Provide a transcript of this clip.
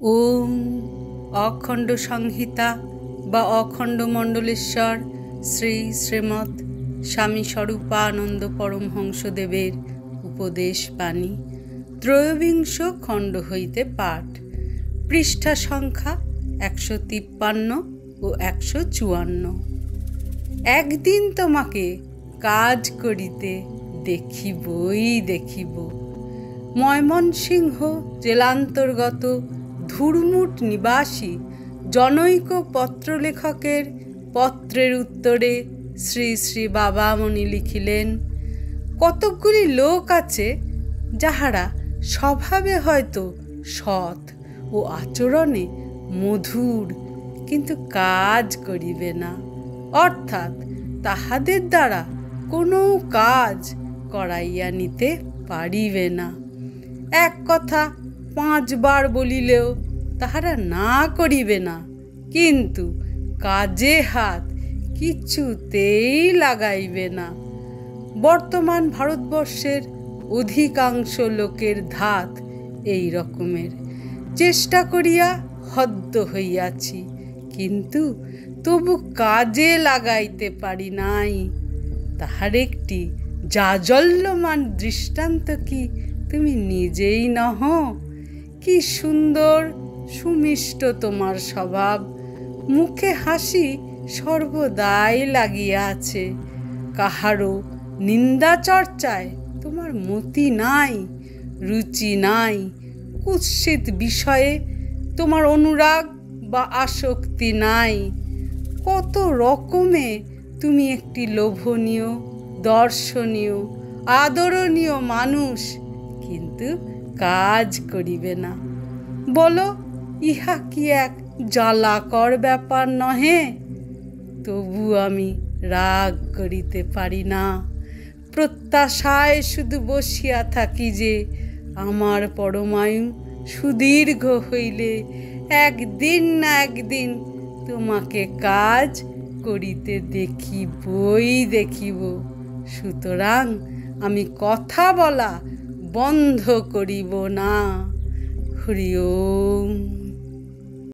ওম অখণ্ড সংহিতা বা অখণ্ড মণ্ডলেশ্বর শ্রী শ্রীমৎ স্বামী স্বরূপানন্দ পরমহংসদেবের উপদেশ বাণী ত্রয়োবিংশ খণ্ড হইতে পাঠ। পৃষ্ঠা সংখ্যা 153 ও 154। একদিন তোমাকে কাজ করিতে দেখিবই দেখিব। ময়মনসিংহ জেলান্তর্গত ধুরমুট নিবাসী জনৈক পত্রলেখকের পত্রের উত্তরে শ্রী শ্রী বাবামণি লিখিলেন, কতকগুলি লোক আছে যাহারা স্বভাবে হয়তো সৎ ও আচরণে মধুর, কিন্তু কাজ করিবে না, অর্থাৎ তাহাদের দ্বারা কোনো কাজ করাইয়া নিতে পারিবে না। এক কথা 5 বার বলিলেও তাহারা না করিবে না, কিন্তু কাজে হাত কিছুতেই লাগাইবে না। বর্তমান ভারতবর্ষের অধিকাংশ লোকের ধাত এই রকমের। চেষ্টা করিয়া হদ্দ হইয়াছি, কিন্তু তবু কাজে লাগাইতে পারি নাই। তাহার একটি জাজল্যমান দৃষ্টান্ত কি তুমি নিজেই নহ? কি সুন্দর সুমিষ্ট তোমার স্বভাব, মুখে হাসি সর্বদাই লাগিয়া আছে। কাহারও নিন্দা চর্চায় তোমার মতি নাই, রুচি নাই। কুৎসিত বিষয়ে তোমার অনুরাগ বা আসক্তি নাই। কত রকমে তুমি একটি লোভনীয়, দর্শনীয়, আদরণীয় মানুষ, কিন্তু কাজ করিবে না। বলো, ইহা কি এক জ্বালাকর ব্যাপার নহে? তবু আমি রাগ করিতে পারি না। প্রত্যাশায় শুধু বসিয়া থাকি যে আমার পরমায়ু সুদীর্ঘ হইলে একদিন না একদিন তোমাকে কাজ করিতে দেখিবই দেখিব। সুতরাং আমি কথা বলা বন্ধ করিব না। হরি ওম।